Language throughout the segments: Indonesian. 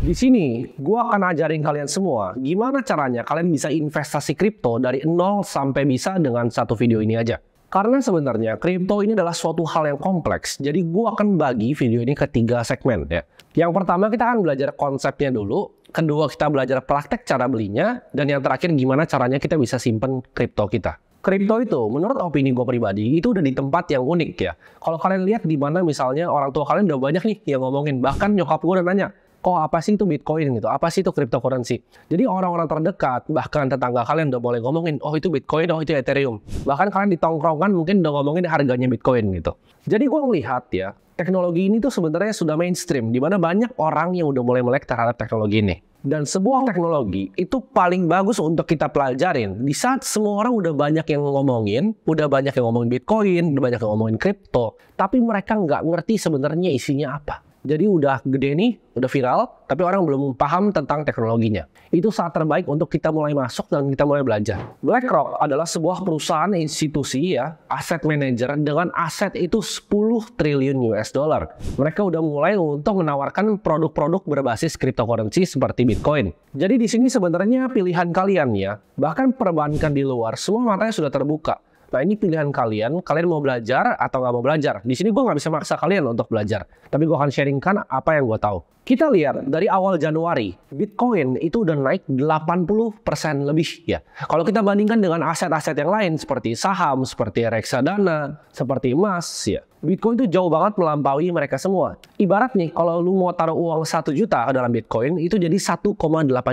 Di sini, gue akan ajarin kalian semua gimana caranya kalian bisa investasi kripto dari nol sampai bisa dengan satu video ini aja. Karena sebenarnya kripto ini adalah suatu hal yang kompleks, jadi gue akan bagi video ini ke 3 segmen ya. Yang pertama kita akan belajar konsepnya dulu, kedua kita belajar praktek cara belinya, dan yang terakhir gimana caranya kita bisa simpen kripto kita. Kripto itu, menurut opini gue pribadi, itu udah di tempat yang unik ya. Kalau kalian lihat di mana misalnya orang tua kalian udah banyak nih yang ngomongin, bahkan nyokap gue udah nanya, kok apa sih itu Bitcoin gitu? Apa sih itu cryptocurrency? Jadi orang-orang terdekat, bahkan tetangga kalian udah boleh ngomongin, oh itu Bitcoin, oh itu Ethereum. Bahkan kalian di tongkrongan mungkin udah ngomongin harganya Bitcoin gitu. Jadi gue ngelihat ya, teknologi ini tuh sebenarnya sudah mainstream, di mana banyak orang yang udah mulai melek terhadap teknologi ini. Dan sebuah teknologi itu paling bagus untuk kita pelajarin di saat semua orang udah banyak yang ngomongin, udah banyak yang ngomongin Bitcoin, udah banyak yang ngomongin kripto, tapi mereka nggak ngerti sebenarnya isinya apa. Jadi udah gede nih, udah viral, tapi orang belum paham tentang teknologinya. Itu saat terbaik untuk kita mulai masuk dan kita mulai belajar. BlackRock adalah sebuah perusahaan institusi ya, aset manager dengan aset itu 10 triliun US dollar. Mereka udah mulai untuk menawarkan produk-produk berbasis cryptocurrency seperti Bitcoin. Jadi di sini sebenarnya pilihan kalian ya, bahkan perbankan di luar semua matanya sudah terbuka. Nah ini pilihan kalian mau belajar atau nggak mau belajar. Di sini gue nggak bisa maksa kalian untuk belajar. Tapi gue akan sharingkan apa yang gue tahu. Kita lihat dari awal Januari, Bitcoin itu udah naik 80% lebih ya. Kalau kita bandingkan dengan aset-aset yang lain seperti saham, seperti reksadana, seperti emas ya. Bitcoin itu jauh banget melampaui mereka semua. Ibarat nih kalau lu mau taruh uang 1 juta dalam Bitcoin itu jadi 1,8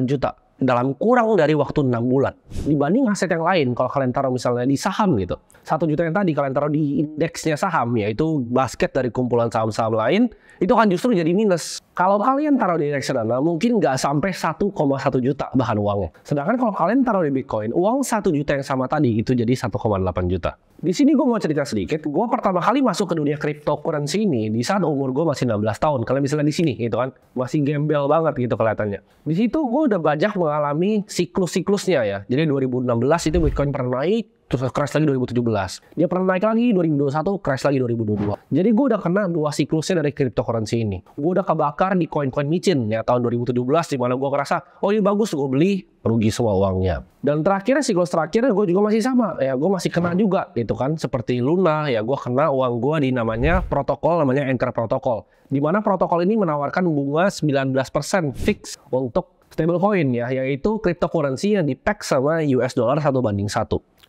juta. Dalam kurang dari waktu 6 bulan. Dibanding aset yang lain, kalau kalian taruh misalnya di saham gitu. 1 juta yang tadi kalian taruh di indeksnya saham, yaitu basket dari kumpulan saham-saham lain, itu kan justru jadi minus. Kalau kalian taruh di reksadana, mungkin nggak sampai 1,1 juta bahan uangnya. Sedangkan kalau kalian taruh di Bitcoin, uang 1 juta yang sama tadi, itu jadi 1,8 juta. Di sini gue mau cerita sedikit, gue pertama kali masuk ke dunia cryptocurrency ini di saat umur gue masih 16 tahun. Kalian bisa lihat di sini gitu kan, masih gembel banget gitu kelihatannya. Di situ gue udah banyak mengalami siklus-siklusnya ya. Jadi 2016 itu Bitcoin pernah naik, terus crash lagi 2017. Dia pernah naik lagi 2021, crash lagi 2022. Jadi gue udah kena 2 siklusnya dari cryptocurrency ini. Gue udah kebakar di koin-koin micin ya tahun 2017 di mana gue ngerasa, oh ini bagus, gue beli, rugi semua uangnya. Dan terakhirnya siklus terakhirnya gue juga masih sama ya, gue masih kena juga gitu kan, seperti Luna ya, gue kena uang gue di namanya protokol, namanya Anchor Protocol, di mana protokol ini menawarkan bunga 19% fix untuk stablecoin ya, yaitu cryptocurrency yang di-peg sama US dollar 1:1.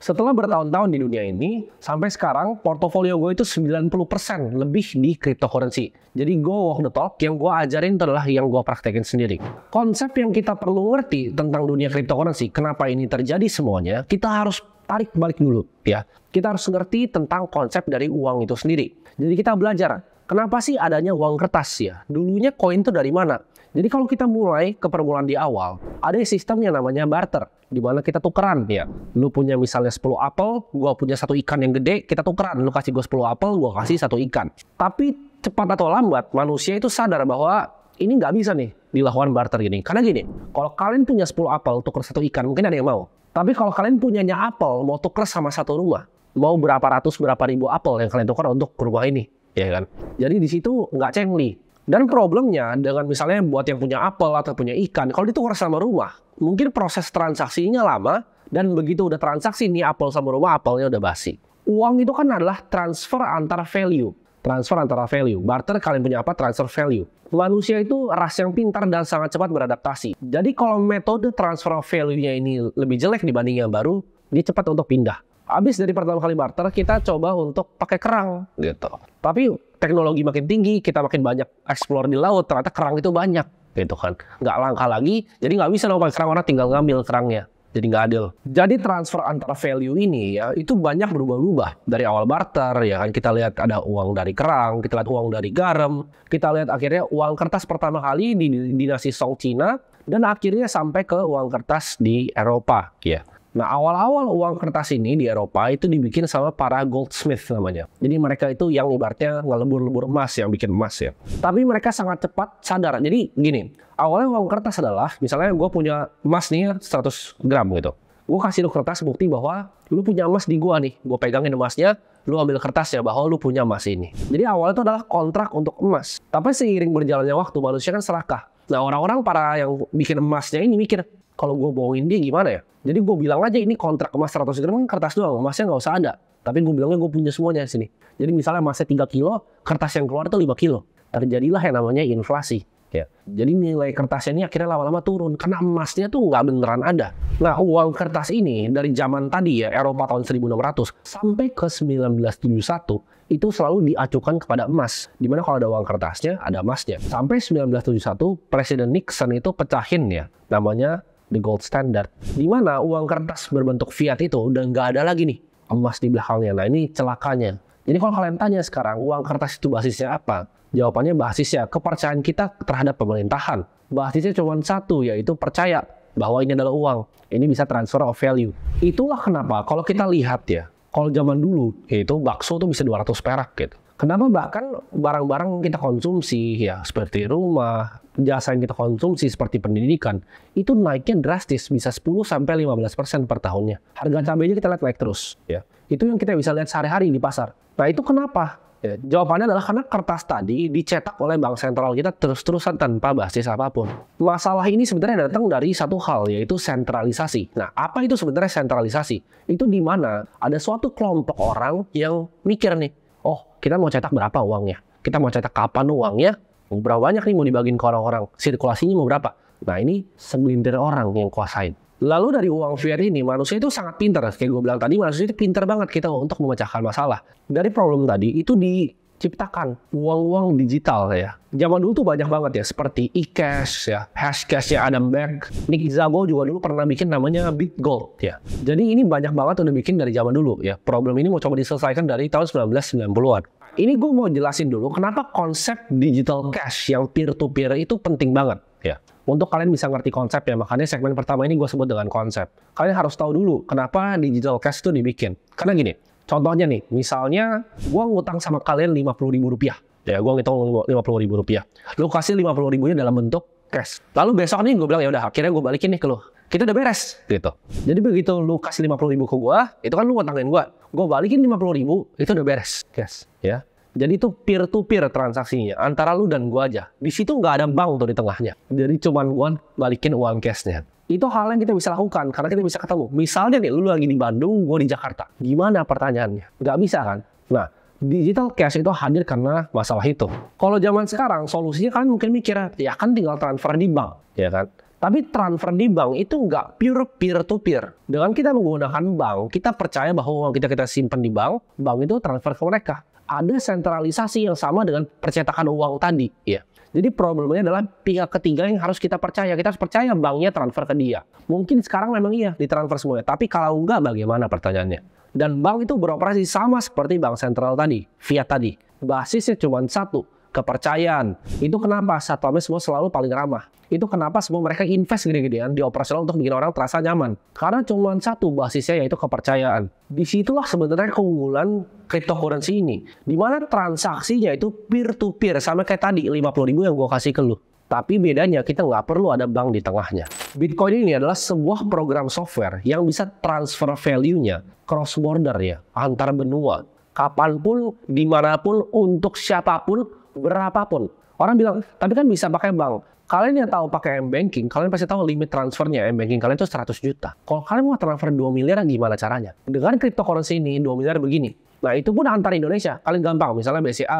Setelah bertahun-tahun di dunia ini, sampai sekarang portofolio gue itu 90% lebih di cryptocurrency. Jadi gue walk the talk, yang gue ajarin itu adalah yang gue praktekin sendiri. Konsep yang kita perlu ngerti tentang dunia cryptocurrency, kenapa ini terjadi semuanya, kita harus tarik balik dulu ya. Kita harus ngerti tentang konsep dari uang itu sendiri. Jadi kita belajar, kenapa sih adanya uang kertas ya? Dulunya koin itu dari mana? Jadi kalau kita mulai ke permulaan di awal, ada sistem yang namanya barter, di mana kita tukeran ya. Lu punya misalnya 10 apel, gua punya 1 ikan yang gede, kita tukeran. Lu kasih gua 10 apel, gua kasih 1 ikan. Tapi cepat atau lambat, manusia itu sadar bahwa ini nggak bisa nih dilakukan barter gini. Karena gini, kalau kalian punya 10 apel, tuker 1 ikan, mungkin ada yang mau. Tapi kalau kalian punyanya apel, mau tuker sama 1 rumah, mau berapa ratus, berapa ribu apel yang kalian tukar untuk rumah ini, ya kan? Jadi di situ nggak cengli. Dan problemnya dengan misalnya buat yang punya apel atau punya ikan, kalau ditukar sama rumah, mungkin proses transaksinya lama, dan begitu udah transaksi nih apel sama rumah, apelnya udah basi. Uang itu kan adalah transfer antara value. Transfer antara value. Barter kalian punya apa? Transfer value. Manusia itu ras yang pintar dan sangat cepat beradaptasi. Jadi kalau metode transfer value-nya ini lebih jelek dibanding yang baru, dia cepat untuk pindah. Habis dari pertama kali barter, kita coba untuk pakai kerang gitu. Tapi teknologi makin tinggi, kita makin banyak explore di laut, ternyata kerang itu banyak gitu kan. Nggak langka lagi, jadi nggak bisa dong pakai kerang, orang tinggal ngambil kerangnya. Jadi nggak adil. Jadi transfer antara value ini ya, itu banyak berubah-ubah. Dari awal barter ya kan, kita lihat ada uang dari kerang, kita lihat uang dari garam, kita lihat akhirnya uang kertas pertama kali di dinasti Song Cina, dan akhirnya sampai ke uang kertas di Eropa ya. Nah, awal-awal uang kertas ini di Eropa itu dibikin sama para goldsmith namanya. Jadi mereka itu yang ibaratnya ngelebur-lebur emas, yang bikin emas ya. Tapi mereka sangat cepat sadar. Jadi gini, awalnya uang kertas adalah, misalnya gue punya emas nih 100 gram gitu. Gue kasih lu kertas bukti bahwa lu punya emas di gua nih. Gue pegangin emasnya, lu ambil kertasnya bahwa lu punya emas ini. Jadi awalnya itu adalah kontrak untuk emas. Tapi seiring berjalannya waktu, manusia kan serakah. Nah, orang-orang para yang bikin emasnya ini mikir, kalau gue bohongin dia gimana ya? Jadi gue bilang aja ini kontrak emas 100 gram kan kertas doang, emasnya nggak usah ada. Tapi gue bilangnya gue punya semuanya di sini. Jadi misalnya emasnya 3 kilo, kertas yang keluar itu 5 kilo. Terjadilah yang namanya inflasi. Ya. Jadi nilai kertasnya ini akhirnya lama-lama turun karena emasnya tuh nggak beneran ada. Nah, uang kertas ini dari zaman tadi ya, Eropa tahun 1600 sampai ke 1971 itu selalu diacukan kepada emas. Dimana kalau ada uang kertasnya, ada emasnya. Sampai 1971, Presiden Nixon itu pecahin ya, namanya the gold standard. Dimana uang kertas berbentuk fiat itu udah nggak ada lagi nih emas di belakangnya. Nah, ini celakanya. Jadi kalau kalian tanya sekarang, uang kertas itu basisnya apa? Jawabannya basisnya kepercayaan kita terhadap pemerintahan. Basisnya cuma satu, yaitu percaya bahwa ini adalah uang. Ini bisa transfer of value. Itulah kenapa kalau kita lihat ya, kalau zaman dulu yaitu bakso tuh bisa 200 perak gitu. Kenapa bahkan barang-barang yang kita konsumsi ya seperti rumah, jasa yang kita konsumsi seperti pendidikan itu naiknya drastis, bisa 10-15% per tahunnya. Harga cabainya kita lihat naik terus ya. Itu yang kita bisa lihat sehari-hari di pasar. Nah, itu kenapa? Ya, jawabannya adalah karena kertas tadi dicetak oleh bank sentral kita terus-terusan tanpa basis apapun. Masalah ini sebenarnya datang dari satu hal, yaitu sentralisasi. Nah, apa itu sebenarnya sentralisasi? Itu di mana ada suatu kelompok orang yang mikir nih, oh, kita mau cetak berapa uangnya? Kita mau cetak kapan uangnya? Berapa banyak nih mau dibagiin ke orang-orang? Sirkulasinya mau berapa? Nah, ini segelintir orang yang kuasain. Lalu dari uang fiat ini, manusia itu sangat pintar. Kayak gue bilang tadi, manusia itu pintar banget kita untuk memecahkan masalah. Dari problem tadi, itu diciptakan uang-uang digital ya. Zaman dulu tuh banyak banget ya, seperti e-cash ya, hashcash ya, Adam Back. Nick Szabo juga dulu pernah bikin namanya BitGold ya. Jadi ini banyak banget udah bikin dari zaman dulu ya. Problem ini mau coba diselesaikan dari tahun 1990-an. Ini gue mau jelasin dulu kenapa konsep digital cash yang peer-to-peer itu penting banget ya. Untuk kalian bisa ngerti konsep ya, makanya segmen pertama ini gue sebut dengan konsep. Kalian harus tahu dulu kenapa digital cash itu dibikin. Karena gini, contohnya nih, misalnya gue ngutang sama kalian Rp50.000. Ya, gue ngitung Rp50.000. Lu kasih Rp50.000-nya dalam bentuk cash. Lalu besok nih gue bilang, ya udah akhirnya gue balikin nih ke lu. Kita udah beres gitu. Jadi begitu lu kasih Rp50.000 ke gue, itu kan lu ngutangin gue. Gue balikin Rp50.000, itu udah beres cash ya. Jadi itu peer-to-peer transaksinya antara lu dan gua aja. Di situ nggak ada bank tuh di tengahnya. Jadi cuman gua balikin uang cashnya. Itu hal yang kita bisa lakukan karena kita bisa ketemu. Misalnya nih, lu lagi di Bandung, gua di Jakarta. Gimana pertanyaannya? Nggak bisa kan? Nah, digital cash itu hadir karena masalah itu. Kalau zaman sekarang solusinya kan mungkin mikir ya kan tinggal transfer di bank, ya kan? Tapi transfer di bank itu nggak pure peer-to-peer. Dengan kita menggunakan bank, kita percaya bahwa uang kita simpan di bank itu transfer ke mereka. Ada sentralisasi yang sama dengan percetakan uang tadi ya. Jadi problemnya adalah pihak ketiga yang harus kita percaya. Kita harus percaya banknya transfer ke dia. Mungkin sekarang memang iya ditransfer semuanya, tapi kalau enggak bagaimana pertanyaannya? Dan bank itu beroperasi sama seperti bank sentral tadi, fiat tadi. Basisnya cuma satu, kepercayaan. Itu kenapa satpamnya semua selalu paling ramah. Itu kenapa semua mereka invest gede-gedean di operasional untuk bikin orang terasa nyaman. Karena cuma satu basisnya, yaitu kepercayaan. Disitulah sebenarnya keunggulan cryptocurrency ini. Dimana transaksinya itu peer-to-peer. Sama kayak tadi, 50.000 yang gue kasih ke lu. Tapi bedanya kita nggak perlu ada bank di tengahnya. Bitcoin ini adalah sebuah program software yang bisa transfer value-nya cross border ya, antar benua. Kapanpun, dimanapun, untuk siapapun, berapapun. Orang bilang, tapi kan bisa pakai bank. Kalian yang tahu pakai M-Banking, kalian pasti tahu limit transfernya M-Banking kalian itu 100 juta. Kalau kalian mau transfer 2 miliar, gimana caranya? Dengan cryptocurrency ini, 2 miliar begini. Nah, itu pun antar Indonesia. Kalian gampang, misalnya BCA.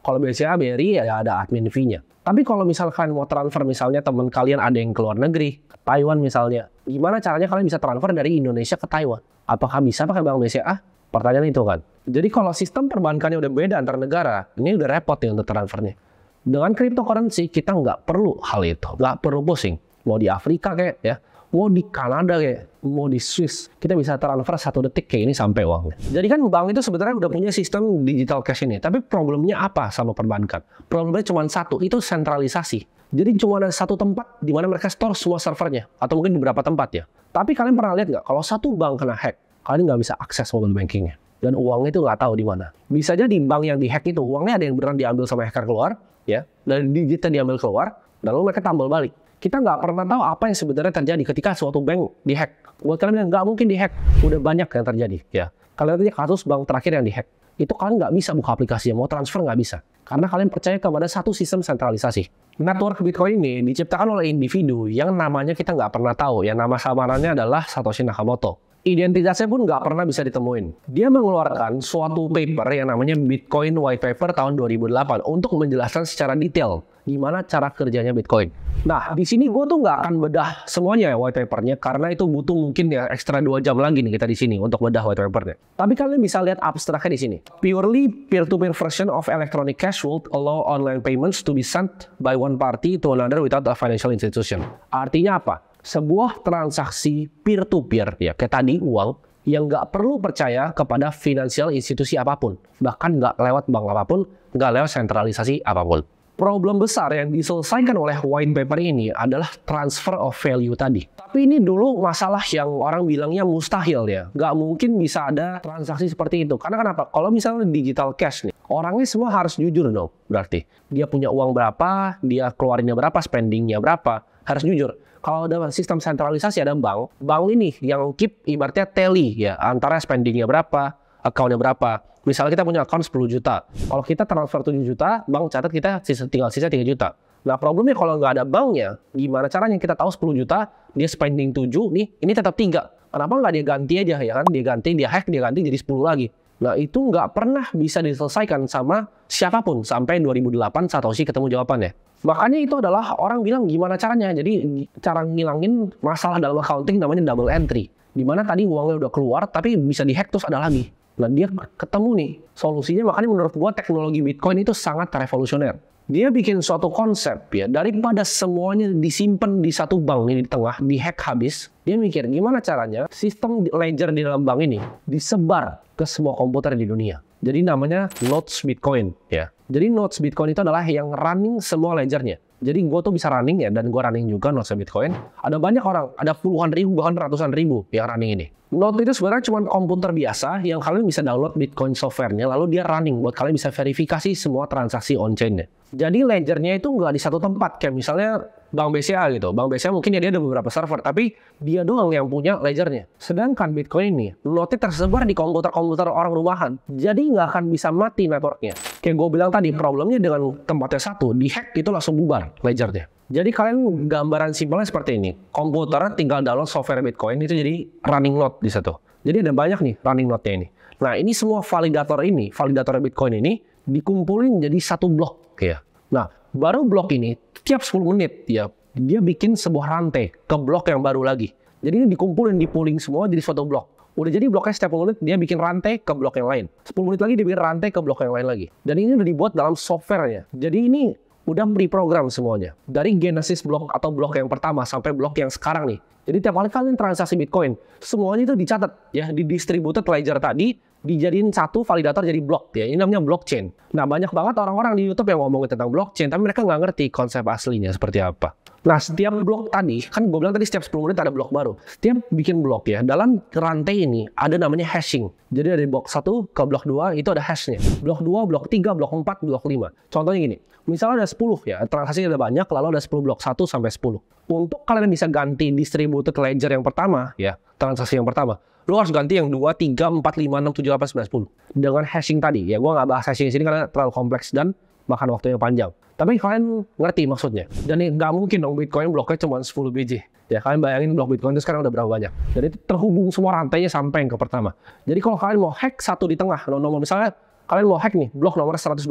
Kalau BCA, BRI, ya ada admin fee-nya. Tapi kalau misalkan mau transfer, misalnya teman kalian ada yang ke luar negeri, Taiwan misalnya, gimana caranya kalian bisa transfer dari Indonesia ke Taiwan? Apakah bisa pakai bank BCA? Pertanyaan itu kan. Jadi kalau sistem perbankannya udah beda antar negara, ini udah repot ya untuk transfernya. Dengan cryptocurrency kita nggak perlu hal itu, nggak perlu pusing. Mau di Afrika kayak ya, mau di Kanada kayak, mau di Swiss, kita bisa transfer 1 detik kayak ini sampai uangnya. Jadi kan bank itu sebenarnya udah punya sistem digital cash ini, tapi problemnya apa sama perbankan? Problemnya cuma satu, itu sentralisasi. Jadi cuma ada satu tempat di mana mereka store semua servernya, atau mungkin beberapa tempat ya. Tapi kalian pernah lihat nggak? Kalau satu bank kena hack, kalian nggak bisa akses mobile bankingnya. Dan uangnya itu nggak tahu di mana. Bisa jadi bank yang dihack itu, uangnya ada yang beneran diambil sama hacker keluar, ya, dan digitnya diambil keluar, lalu mereka tambal balik. Kita nggak pernah tahu apa yang sebenarnya terjadi ketika suatu bank dihack. Buat kalian yang nggak mungkin dihack, udah banyak yang terjadi. Ya, kalian lihat kasus bank terakhir yang dihack. itu kalian nggak bisa buka aplikasinya, mau transfer nggak bisa. Karena kalian percaya kepada satu sistem sentralisasi. Network Bitcoin ini diciptakan oleh individu yang namanya kita nggak pernah tahu, yang nama samarannya adalah Satoshi Nakamoto. Identitasnya pun nggak pernah bisa ditemuin. Dia mengeluarkan suatu paper yang namanya Bitcoin White Paper tahun 2008 untuk menjelaskan secara detail gimana cara kerjanya Bitcoin. Nah, di sini gue tuh nggak akan bedah semuanya ya white papernya, karena itu butuh mungkin ya ekstra 2 jam lagi nih kita di sini untuk bedah white papernya. Tapi kalian bisa lihat abstraknya di sini. Purely peer-to-peer version of electronic cash would allow online payments to be sent by one party to another without a financial institution. Artinya apa? Sebuah transaksi peer-to-peer, ya kayak tadi uang, yang nggak perlu percaya kepada finansial institusi apapun. Bahkan nggak lewat bank apapun, nggak lewat sentralisasi apapun. Problem besar yang diselesaikan oleh white paper ini adalah transfer of value tadi. Tapi ini dulu masalah yang orang bilangnya mustahil ya. Nggak mungkin bisa ada transaksi seperti itu. Karena kenapa? Kalau misalnya digital cash nih, orangnya semua harus jujur dong. Berarti dia punya uang berapa, dia keluarinnya berapa, spendingnya berapa, harus jujur. Kalau ada sistem sentralisasi, ada bank ini yang keep ibaratnya tally ya, antara spendingnya berapa, account-nya berapa. Misalnya kita punya account 10 juta. Kalau kita transfer 7 juta, bank catat kita tinggal sisa 3 juta. Nah problemnya kalau nggak ada banknya, gimana caranya kita tahu 10 juta, dia spending 7, nih ini tetap 3. Kenapa nggak dia ganti aja ya kan? Dia ganti, dia hack, dia ganti jadi 10 lagi. Nah itu nggak pernah bisa diselesaikan sama siapapun sampai 2008 Satoshi ketemu jawabannya. Makanya itu adalah orang bilang gimana caranya. Jadi cara ngilangin masalah dalam accounting namanya double entry. Dimana tadi uangnya udah keluar tapi bisa dihack terus ada lagi. Nah dia ketemu nih solusinya, makanya menurut gua teknologi Bitcoin itu sangat revolusioner. Dia bikin suatu konsep ya, daripada semuanya disimpan di satu bank ini di tengah, dihack habis, dia mikir gimana caranya sistem ledger di dalam bank ini disebar ke semua komputer di dunia. Jadi namanya nodes Bitcoin ya. Jadi nodes Bitcoin itu adalah yang running semua ledgernya. Jadi gue tuh bisa running ya, dan gue running juga nodes Bitcoin. Ada banyak orang, ada puluhan ribu bahkan ratusan ribu yang running ini. Node itu sebenarnya cuma komputer biasa yang kalian bisa download Bitcoin software-nya, lalu dia running buat kalian bisa verifikasi semua transaksi on-chain-nya. Jadi ledgernya itu nggak di satu tempat, kayak misalnya Bank BCA gitu. Bank BCA mungkin ya dia ada beberapa server, tapi dia doang yang punya ledgernya. Sedangkan Bitcoin ini, node-nya tersebar di komputer-komputer orang rumahan. Jadi nggak akan bisa mati networknya. Kayak gue bilang tadi, problemnya dengan tempatnya satu, di-hack itu langsung bubar ledgernya. Jadi kalian gambaran simpelnya seperti ini. Komputer tinggal download software Bitcoin itu jadi running node di situ. Jadi ada banyak nih running node-nya ini. Nah ini semua validator Bitcoin ini dikumpulin jadi satu blok ya. Nah baru blok ini tiap 10 menit ya dia bikin sebuah rantai ke blok yang baru lagi. Jadi ini dikumpulin, dipooling semua jadi suatu blok. Udah jadi bloknya setiap 10 menit dia bikin rantai ke blok yang lain. 10 menit lagi dia bikin rantai ke blok yang lain lagi. Dan ini udah dibuat dalam softwarenya. Jadi ini udah preprogram semuanya. Dari genesis blok atau blok yang pertama sampai blok yang sekarang nih. Jadi tiap kali kalian transaksi Bitcoin, semuanya itu dicatat ya di distributed ledger tadi, dijadiin satu validator jadi blok ya. Ini namanya blockchain. Nah, banyak banget orang-orang di YouTube yang ngomongin tentang blockchain, tapi mereka nggak ngerti konsep aslinya seperti apa. Nah, setiap blok tadi, kan gue bilang tadi setiap 10 menit ada blok baru. Setiap bikin blok ya, dalam rantai ini ada namanya hashing. Jadi dari blok 1 ke blok 2 itu ada hashnya. Blok 2, blok 3, blok 4, blok 5. Contohnya gini, misalnya ada 10 ya, transaksi ada banyak, lalu ada 10 blok 1 sampai 10. Untuk kalian bisa ganti distributed ledger yang pertama ya, transaksi yang pertama, lu harus ganti yang 2, 3, 4, 5, 6, 7, 8, 9, 10. Dengan hashing tadi ya, gue nggak bahas hashing di sini karena terlalu kompleks dan makan waktu yang panjang. Tapi kalian ngerti maksudnya. Dan nggak mungkin dong Bitcoin bloknya cuma 10 biji. Ya kalian bayangin blok Bitcoin itu sekarang udah berapa banyak. Dan itu terhubung semua rantainya sampai yang ke pertama. Jadi kalau kalian mau hack satu di tengah, nomor misalnya kalian mau hack nih blok nomor 120.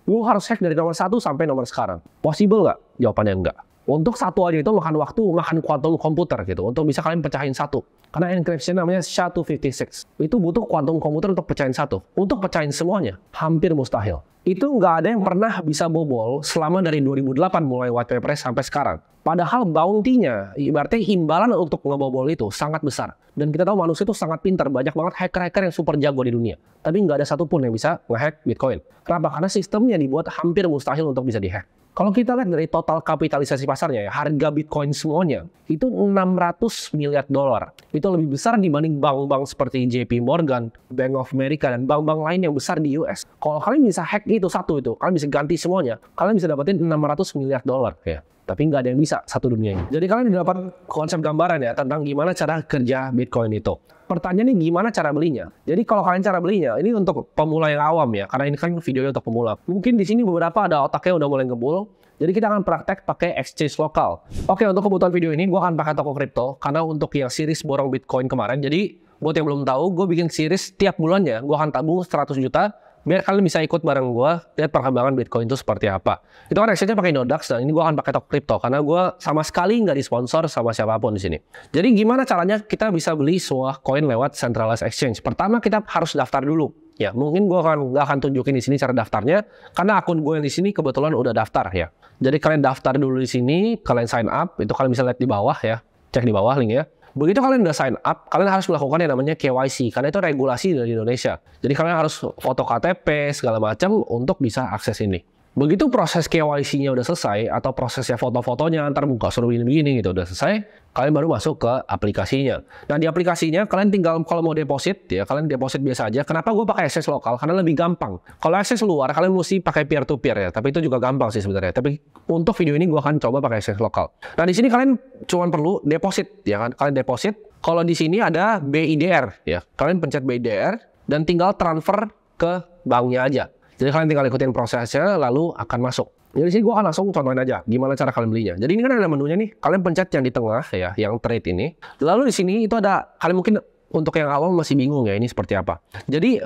Lu harus hack dari nomor 1 sampai nomor sekarang. Possible nggak? Jawabannya enggak. Untuk satu aja itu makan waktu, makan quantum komputer gitu. Untuk bisa kalian pecahin satu. Karena encryption namanya SHA-256. Itu butuh quantum komputer untuk pecahin satu. Untuk pecahin semuanya, hampir mustahil. Itu nggak ada yang pernah bisa bobol selama dari 2008 mulai white paper sampai sekarang. Padahal bounty-nya, ibaratnya imbalan untuk ngebobol itu sangat besar. Dan kita tahu manusia itu sangat pintar, banyak banget hacker-hacker yang super jago di dunia. Tapi nggak ada satupun yang bisa nge-hack Bitcoin. Kenapa? Karena sistemnya dibuat hampir mustahil untuk bisa di-hack. Kalau kita lihat dari total kapitalisasi pasarnya ya, harga Bitcoin semuanya itu 600 miliar dolar. Itu lebih besar dibanding bank-bank seperti JP Morgan, Bank of America, dan bank-bank lain yang besar di US. Kalau kalian bisa hack itu satu itu, kalian bisa ganti semuanya, kalian bisa dapetin 600 miliar dolar ya. tapi nggak ada yang bisa satu dunia ini. Jadi kalian dapat konsep gambaran ya tentang gimana cara kerja Bitcoin itu. Pertanyaannya gimana cara belinya? Jadi kalau kalian cara belinya, ini untuk pemula yang awam ya, karena ini kan videonya untuk pemula. Mungkin di sini beberapa ada otaknya udah mulai ngebul. Jadi kita akan praktek pakai exchange lokal. Oke, untuk kebutuhan video ini gue akan pakai toko kripto, karena untuk yang series borong Bitcoin kemarin, jadi buat yang belum tahu, gue bikin series tiap bulannya, gue akan tabung 100 juta, biar kalian bisa ikut bareng gue, lihat perkembangan Bitcoin itu seperti apa. Itu kan exchange-nya pakai Nodax, dan ini gue akan pakai toko kripto, karena gue sama sekali nggak disponsor sama siapapun di sini. Jadi gimana caranya kita bisa beli sebuah koin lewat centralized exchange? Pertama kita harus daftar dulu. Ya, mungkin gue nggak akan tunjukin di sini cara daftarnya, karena akun gue yang di sini kebetulan udah daftar ya. Jadi kalian daftar dulu di sini, kalian sign up, itu kalian bisa lihat di bawah ya, cek di bawah link ya. Begitu kalian udah sign up, kalian harus melakukan yang namanya KYC, karena itu regulasi dari Indonesia. Jadi kalian harus foto KTP segala macam untuk bisa akses ini. Begitu proses KYC-nya udah selesai, atau prosesnya foto-fotonya, antar buka suruh begini-begini gitu udah selesai, kalian baru masuk ke aplikasinya. Nah di aplikasinya kalian tinggal kalau mau deposit ya, kalian deposit biasa aja. Kenapa gue pakai exchange lokal? Karena lebih gampang. Kalau exchange luar kalian mesti pakai peer to peer ya, tapi itu juga gampang sih sebenarnya. Tapi untuk video ini gue akan coba pakai exchange lokal. Nah di sini kalian cuma perlu deposit ya kan, kalian deposit. Kalau di sini ada BIDR ya, kalian pencet BIDR dan tinggal transfer ke banknya aja. Jadi kalian tinggal ikutin prosesnya, lalu akan masuk. Jadi di sini gue akan langsung contohin aja gimana cara kalian belinya. Jadi ini kan ada menunya nih, kalian pencet yang di tengah ya, yang trade ini. Lalu di sini itu ada, kalian mungkin untuk yang awam masih bingung ya ini seperti apa. Jadi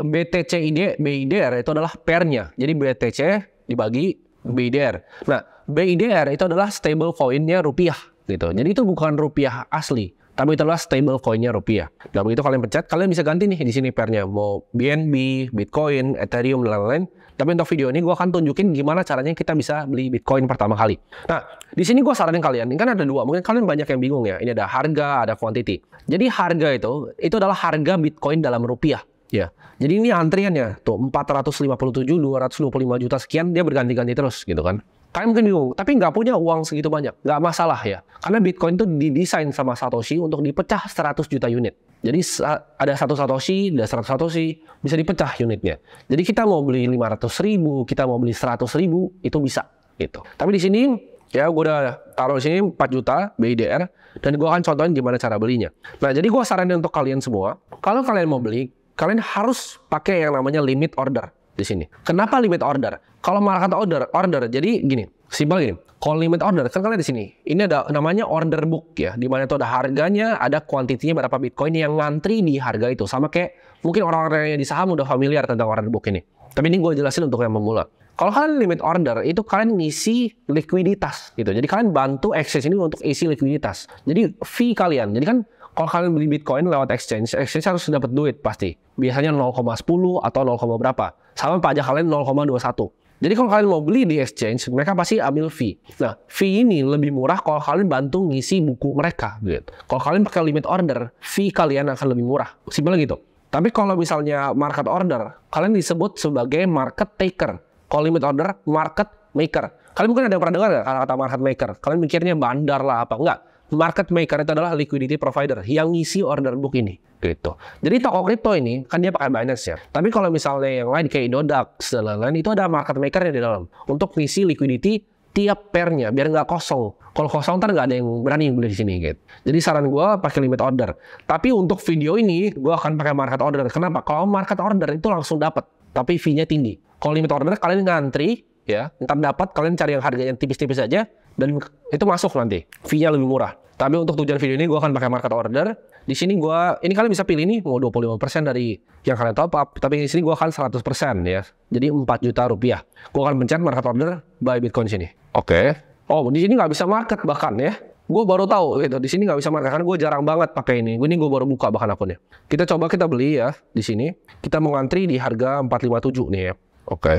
BIDR itu adalah pairnya. Jadi BTC dibagi BIDR. Nah BIDR itu adalah stable coin-nya rupiah gitu. Jadi itu bukan rupiah asli, tapi itu adalah stable coin-nya rupiah. Dan begitu kalian pencet, kalian bisa ganti nih di sini pairnya, mau BNB, Bitcoin, Ethereum, dan lain-lain. Tapi untuk video ini gue akan tunjukin gimana caranya kita bisa beli Bitcoin pertama kali. Nah, di sini gue saranin kalian, ini kan ada dua, mungkin kalian banyak yang bingung ya. Ini ada harga, ada quantity. Jadi harga itu adalah harga Bitcoin dalam rupiah. Ya, jadi ini antriannya tuh 457, 225 juta sekian, dia berganti-ganti terus gitu kan. Kalian mungkin bingung, tapi nggak punya uang segitu banyak. Nggak masalah ya. Karena Bitcoin itu didesain sama Satoshi untuk dipecah 100 juta unit. Jadi ada 1 Satoshi, ada 100 Satoshi, bisa dipecah unitnya. Jadi kita mau beli 500.000, kita mau beli 100.000, itu bisa gitu. Tapi di sini ya gue udah taruh di sini 4 juta BIDR, dan gue akan contohin gimana cara belinya. Nah jadi gue saranin untuk kalian semua, kalau kalian mau beli, kalian harus pakai yang namanya limit order di sini. Kenapa limit order? Kalau market order, jadi gini, simpel gini. Kalau limit order, kan kalian di sini, ini ada namanya order book ya, di mana itu ada harganya, ada kuantitinya berapa Bitcoin yang ngantri di harga itu. Sama kayak mungkin orang-orang yang di saham udah familiar tentang order book ini. Tapi ini gue jelasin untuk yang pemula. Kalau kalian limit order, itu kalian ngisi likuiditas gitu. Jadi kalian bantu exchange ini untuk isi likuiditas. Jadi fee kalian, jadi kan kalau kalian beli Bitcoin lewat exchange harus dapat duit pasti. Biasanya 0,10 atau 0, berapa. Sama pajak kalian 0,21. Jadi kalau kalian mau beli di exchange, mereka pasti ambil fee. Nah, fee ini lebih murah kalau kalian bantu ngisi buku mereka gitu. Kalau kalian pakai limit order, fee kalian akan lebih murah. Simpel gitu. Tapi kalau misalnya market order, kalian disebut sebagai market taker. Kalau limit order, market maker. Kalian mungkin ada yang pernah dengar nggak kata market maker? Kalian mikirnya bandar lah apa? Enggak. Market maker itu adalah liquidity provider yang ngisi order book ini gitu. Jadi toko kripto ini kan dia pakai Binance ya. Tapi kalau misalnya yang lain kayak Nodax dan lain-lain, itu ada market maker di dalam untuk ngisi liquidity tiap pairnya biar nggak kosong. Kalau kosong ntar nggak ada yang berani beli di sini gitu. Jadi saran gue pakai limit order. Tapi untuk video ini gue akan pakai market order. Kenapa? Kalau market order itu langsung dapat, tapi fee-nya tinggi. Kalau limit order kalian ngantri ya, ntar dapat, kalian cari yang harganya tipis-tipis aja dan itu masuk nanti. Fee-nya lebih murah. Tapi untuk tujuan video ini gue akan pakai market order. Di sini ini kalian bisa pilih nih mau 25% dari yang kalian top up. Tapi di sini gue akan 100% ya. Jadi 4 juta rupiah. Gue akan pencet market order buy Bitcoin sini. Oke. Oh di sini nggak bisa market bahkan ya. Gue baru tahu gitu. Di sini nggak bisa market karena gue jarang banget pakai ini. Ini gue baru buka bahkan akunnya. Kita beli ya di sini. Kita mau ngantri di harga 457 nih ya. Oke.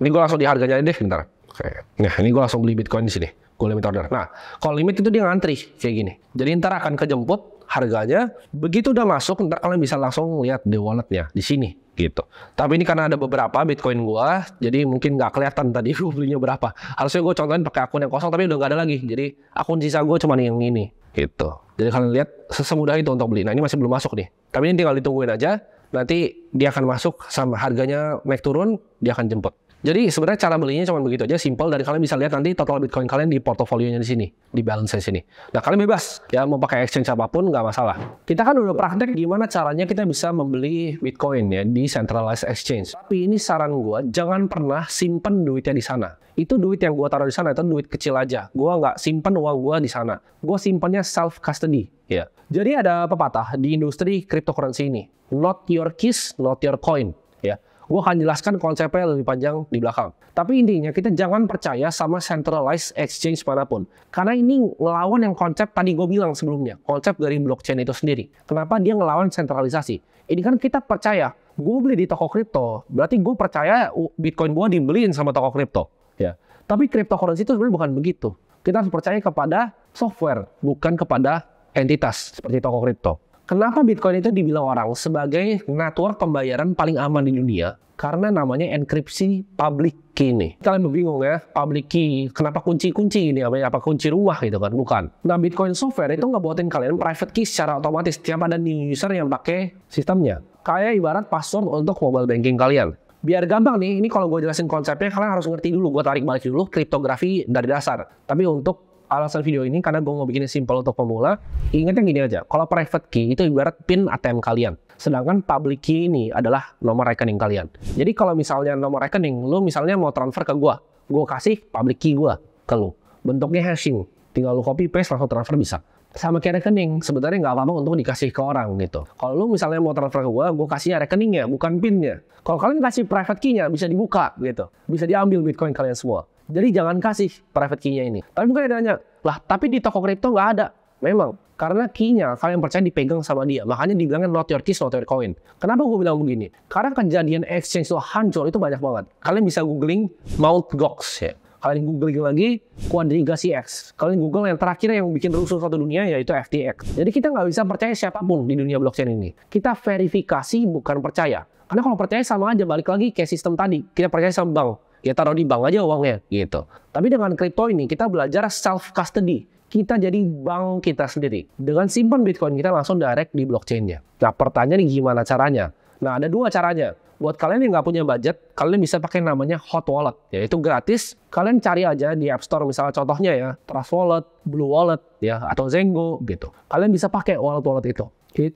Ini gue langsung di harganya deh bentar. Oke. Nah ini gue langsung beli Bitcoin di sini. Gue limit order. Nah, kalau limit itu dia ngantri kayak gini. Jadi ntar akan kejemput harganya. Begitu udah masuk, ntar kalian bisa langsung lihat di walletnya di sini gitu. Tapi ini karena ada beberapa Bitcoin gua, jadi mungkin nggak kelihatan tadi gue belinya berapa. Harusnya gue contohin pakai akun yang kosong, tapi udah nggak ada lagi. Jadi akun sisa gue cuma yang ini gitu. Jadi kalian lihat sesemudah itu untuk beli. Nah ini masih belum masuk nih. Tapi ini tinggal ditungguin aja. Nanti dia akan masuk sama harganya naik turun, dia akan jemput. Jadi sebenarnya cara belinya cuma begitu aja, simple, dan kalian bisa lihat nanti total Bitcoin kalian di portofolionya di sini, di balance di sini. Nah, kalian bebas ya mau pakai exchange apapun nggak masalah. Kita kan udah praktek gimana caranya kita bisa membeli Bitcoin ya di centralized exchange. Tapi ini saran gue, jangan pernah simpen duitnya di sana. Itu duit yang gue taruh di sana itu duit kecil aja. Gue nggak simpen uang gue di sana. Gue simpennya self custody ya. Jadi ada pepatah di industri cryptocurrency ini, not your keys, not your coin ya. Gue akan jelaskan konsepnya lebih panjang di belakang. Tapi intinya kita jangan percaya sama centralized exchange manapun. Karena ini ngelawan yang konsep tadi gue bilang sebelumnya. Konsep dari blockchain itu sendiri. Kenapa dia ngelawan sentralisasi? Ini kan kita percaya, gue beli di toko kripto, berarti gue percaya Bitcoin gue dibeliin sama toko kripto. Ya. Tapi cryptocurrency itu sebenarnya bukan begitu. Kita harus percaya kepada software, bukan kepada entitas seperti toko kripto. Kenapa Bitcoin itu dibilang orang sebagai network pembayaran paling aman di dunia? Karena namanya enkripsi public key nih. Kalian bingung ya, public key, kenapa kunci-kunci ini? Apa kunci rumah gitu kan? Bukan. Nah, Bitcoin software itu nggak buatin kalian private key secara otomatis. Tiap ada new user yang pakai sistemnya. Kayak ibarat password untuk mobile banking kalian. Biar gampang nih, ini kalau gue jelasin konsepnya, kalian harus ngerti dulu. Gue tarik balik dulu kriptografi dari dasar. Tapi untuk alasan video ini, karena gue mau bikin simple untuk pemula, ingat yang gini aja, kalau private key itu ibarat PIN ATM kalian, sedangkan public key ini adalah nomor rekening kalian. Jadi kalau misalnya nomor rekening, lu misalnya mau transfer ke gue kasih public key gue ke lu, bentuknya hashing, tinggal lu copy paste langsung transfer bisa. Sama kayak rekening, sebenarnya nggak apa-apa untuk dikasih ke orang gitu. Kalau lu misalnya mau transfer ke gue kasih rekeningnya, bukan PIN-nya. Kalau kalian kasih private key-nya, bisa dibuka gitu, bisa diambil Bitcoin kalian semua. Jadi jangan kasih private key-nya ini. Tapi mungkin ada nanya, lah tapi di toko kripto nggak ada. Memang, karena key-nya kalian percaya dipegang sama dia. Makanya dibilangnya not your keys, not your coin. Kenapa gue bilang begini? Karena kejadian exchange itu hancur itu banyak banget. Kalian bisa googling Mt. Gox ya. Kalian googling lagi Quadriga CX. Kalian google yang terakhir yang bikin rusuh satu dunia yaitu FTX. Jadi kita nggak bisa percaya siapapun di dunia blockchain ini. Kita verifikasi bukan percaya. Karena kalau percaya sama aja balik lagi kayak sistem tadi. Kita percaya sama bank. Ya taruh di bank aja uangnya gitu. Tapi dengan kripto ini kita belajar self custody. Kita jadi bank kita sendiri. Dengan simpan Bitcoin kita langsung direct di blockchain-nya. Nah pertanyaannya gimana caranya? Nah ada dua caranya. Buat kalian yang nggak punya budget, kalian bisa pakai namanya Hot Wallet. Yaitu gratis. Kalian cari aja di App Store misalnya contohnya ya. Trust Wallet, Blue Wallet ya atau Zengo gitu. Kalian bisa pakai wallet-wallet itu.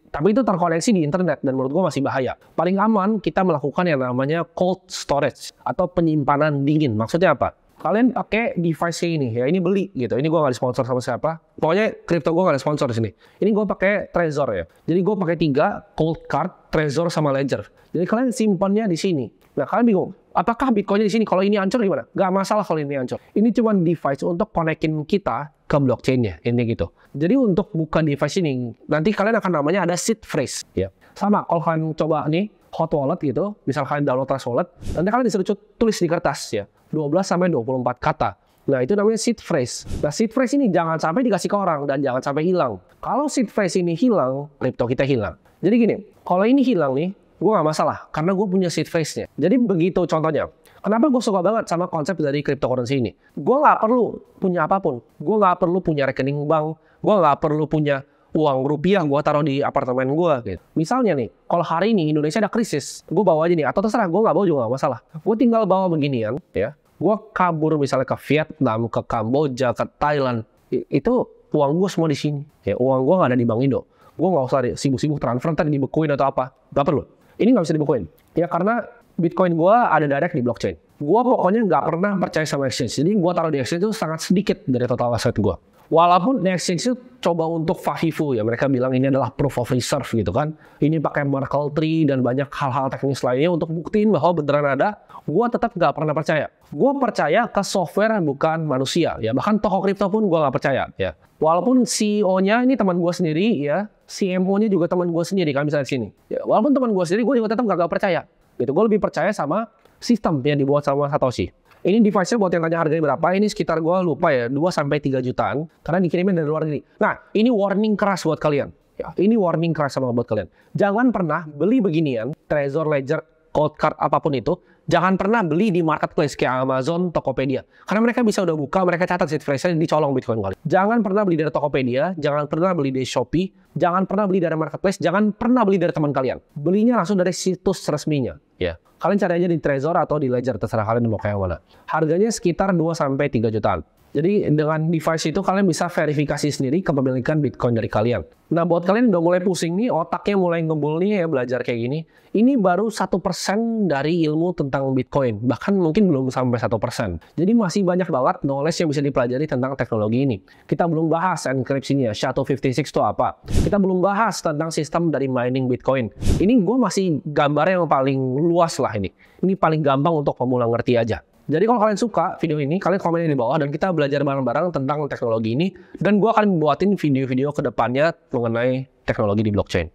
Tapi itu terkoneksi di internet dan menurut gue masih bahaya. Paling aman kita melakukan yang namanya cold storage atau penyimpanan dingin. Maksudnya apa? Kalian pakai device ini ya, ini beli gitu. Ini gue nggak disponsor sama siapa. Pokoknya kripto gue nggak ada sponsor di sini. Ini gue pakai Trezor ya. Jadi gue pakai 3 cold card, Trezor sama Ledger. Jadi kalian simpannya di sini. Nah kalian bingung, apakah Bitcoinnya di sini? Kalau ini hancur gimana? Gak masalah kalau ini hancur. Ini cuma device untuk konekin kita ke blockchain-nya, ini gitu. Jadi untuk buka device ini, nanti kalian akan namanya ada seed phrase. Ya. Sama, kalau kalian coba nih, Hot Wallet gitu, misal kalian download Trust Wallet, nanti kalian disuruh tulis di kertas ya, 12-24 kata. Nah itu namanya seed phrase. Nah seed phrase ini jangan sampai dikasih ke orang dan jangan sampai hilang. Kalau seed phrase ini hilang, kripto kita hilang. Jadi gini, kalau ini hilang nih, gue gak masalah, karena gue punya seed phrase-nya. Jadi begitu contohnya. Kenapa gue suka banget sama konsep dari cryptocurrency ini? Gue nggak perlu punya apapun. Gue nggak perlu punya rekening bank. Gue nggak perlu punya uang rupiah gue taruh di apartemen gue. Gitu. Misalnya nih, kalau hari ini Indonesia ada krisis, gue bawa aja nih. Atau terserah, gue nggak bawa juga nggak masalah. Gue tinggal bawa beginian, ya. Gue kabur misalnya ke Vietnam, ke Kamboja, ke Thailand. Itu uang gue semua di sini. Ya, uang gue nggak ada di Bank Indo. Gue nggak usah sibuk-sibuk transfer ntar dibekuin atau apa. Nggak perlu. Ini nggak bisa dibekuin. Ya karena Bitcoin gue ada direct di blockchain. Gue pokoknya nggak pernah percaya sama exchange. Jadi gue taruh di exchange itu sangat sedikit dari total aset gue. Walaupun di exchange itu coba untuk Fahifu ya. Mereka bilang ini adalah proof of reserve gitu kan. Ini pakai Merkle tree dan banyak hal-hal teknis lainnya untuk buktiin bahwa beneran ada. Gue tetap nggak pernah percaya. Gue percaya ke software bukan manusia. Ya bahkan toko kripto pun gue nggak percaya. Ya walaupun CEO-nya ini teman gue sendiri ya. CMO-nya juga teman gue sendiri. Kalian bisa lihat sini. Ya, walaupun teman gue sendiri, gue juga tetap nggak percaya. Gitu. Gue lebih percaya sama sistem yang dibuat sama Satoshi. Ini device-nya buat yang tanya harganya berapa, ini sekitar gue lupa ya, 2-3 jutaan. Karena dikirimin dari luar negeri. Nah, ini warning keras buat kalian. Ya, ini warning keras sama buat kalian. Jangan pernah beli beginian, Trezor, Ledger, Cold Card, apapun itu. Jangan pernah beli di marketplace kayak Amazon, Tokopedia. Karena mereka bisa udah buka, mereka catat seed phrase-nya dicolong Bitcoin kalian. Jangan pernah beli dari Tokopedia, jangan pernah beli dari Shopee, jangan pernah beli dari marketplace, jangan pernah beli dari teman kalian. Belinya langsung dari situs resminya. Ya. Kalian cari aja di Trezor atau di Ledger, terserah kalian mau kayak mana. Harganya sekitar 2-3 jutaan. Jadi dengan device itu kalian bisa verifikasi sendiri kepemilikan Bitcoin dari kalian. Nah buat kalian udah mulai pusing nih, otaknya mulai ngebul nih ya belajar kayak gini. Ini baru 1% dari ilmu tentang Bitcoin. Bahkan mungkin belum sampai 1%. Jadi masih banyak banget knowledge yang bisa dipelajari tentang teknologi ini. Kita belum bahas enkripsinya, SHA-256 itu apa. Kita belum bahas tentang sistem dari mining Bitcoin. Ini gue masih gambarnya yang paling luas lah ini. Ini paling gampang untuk pemula ngerti aja. Jadi kalau kalian suka video ini, kalian komen di bawah dan kita belajar bareng-bareng tentang teknologi ini. Dan gue akan buatin video-video ke depannya mengenai teknologi di blockchain.